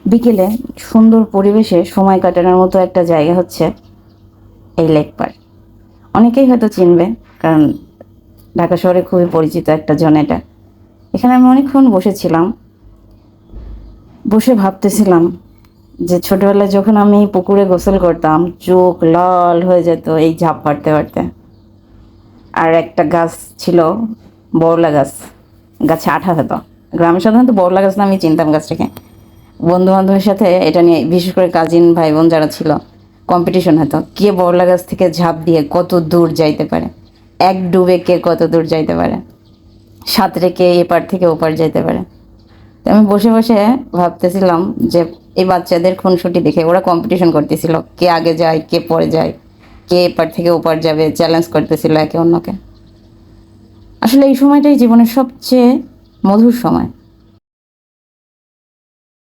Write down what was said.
বিকেলে সুন্দর পরিবেশে সময় কাটানোর মতো একটা জায়গা হচ্ছে এই লেক পার্ক। অনেকেই হয়তো চিনবে, কারণ ঢাকা শহরে খুবই পরিচিত একটা জন এটা। এখানে আমি অনেকক্ষণ বসেছিলাম, বসে ভাবতেছিলাম যে ছোটবেলায় যখন আমি পুকুরে গোসল করতাম, চোখ লাল হয়ে যেত এই ঝাঁপ পাড়তে পারতে। আর একটা গাছ ছিল, বড়লা গাছ, গাছে আঠা হতো। গ্রামে সাধারণত বড়লা গাছ নামে চিনতাম গাছটাকে। বন্ধু বান্ধবের সাথে এটা নিয়ে, বিশেষ করে কাজিন ভাই বোন যারা ছিল, কম্পিটিশন হতো কে বড়লা গাছ থেকে ঝাঁপ দিয়ে কত দূর যাইতে পারে, এক ডুবে কে কত দূর যাইতে পারে, সাঁতরে কে এপার থেকে ওপার যাইতে পারে। তো আমি বসে বসে ভাবতেছিলাম যে এই বাচ্চাদের খুনসুটি দেখে ওরা কম্পিটিশন করতেছিল, কে আগে যায় কে পরে যায়, কে এপার থেকে ওপার যাবে, চ্যালেঞ্জ করতেছিল একে অন্যকে। আসলে এই সময়টাই জীবনের সবচেয়ে মধুর সময়।